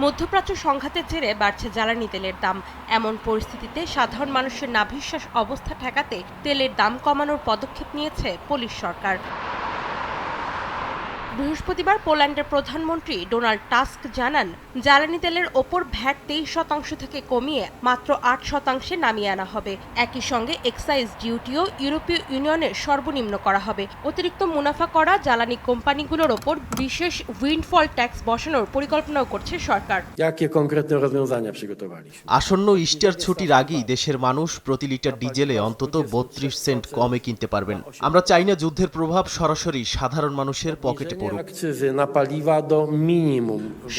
মধ্যপ্রাচ্য সংঘাতের জেরে বাড়ছে জ্বালানি তেলের দাম। এমন পরিস্থিতিতে সাধারণ মানুষের নাভিশ্বাস অবস্থা ঠেকাতে তেলের দাম কমানোর পদক্ষেপ নিয়েছে পোলিশ সরকার। বৃহস্পতিবার পোল্যান্ডের প্রধানমন্ত্রী ডোনাল্ড টাস্ক জানান, জ্বালানি তেলের ওপর ভ্যাট 23% থেকে কমিয়ে মাত্র 8% নামিয়ে আনা হবে। একই সঙ্গে এক্সাইজ ডিউটিও ইউরোপীয় ইউনিয়নের সর্বনিম্ন করা হবে। অতিরিক্ত মুনাফা করা জ্বালানি কোম্পানিগুলোর ওপর বিশেষ উইন্ডফল ট্যাক্স বসানোর পরিকল্পনাও করছে সরকার। আসন্ন ইস্টার ছুটির আগেই দেশের মানুষ প্রতি লিটার ডিজেলে অন্তত 32 সেন্ট কমে কিনতে পারবেন। আমরা চাই না যুদ্ধের প্রভাব সরাসরি সাধারণ মানুষের পকেটে।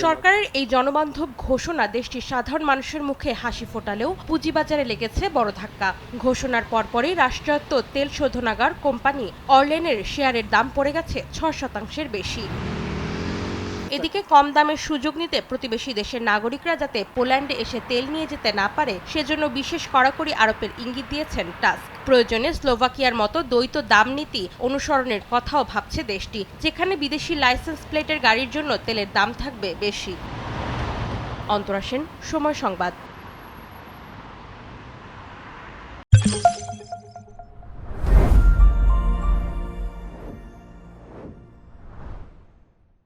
সরকারের এই জনবান্ধব ঘোষণা দেশটির সাধারণ মানুষের মুখে হাসি ফোটালেও পুঁজিবাজারে লেগেছে বড় ধাক্কা। ঘোষণার পরপরই রাষ্ট্রায়ত্ত তেল শোধনাগার কোম্পানি অরলেনের শেয়ারের দাম পড়ে গেছে 6% বেশি। এদিকে কম দামের সুযোগ নিতে প্রতিবেশী দেশের নাগরিকরা যাতে পোল্যান্ডে এসে তেল নিয়ে যেতে না পারে সেজন্য বিশেষ কড়াকড়ি আরোপের ইঙ্গিত দিয়েছেন টাস্ক। প্রয়োজনে স্লোভাকিয়ার মতো দ্বৈত দাম নীতি অনুসরণের কথাও ভাবছে দেশটি, যেখানে বিদেশি লাইসেন্স প্লেটের গাড়ির জন্য তেলের দাম থাকবে বেশি। অন্তরা সেন, সময় সংবাদ।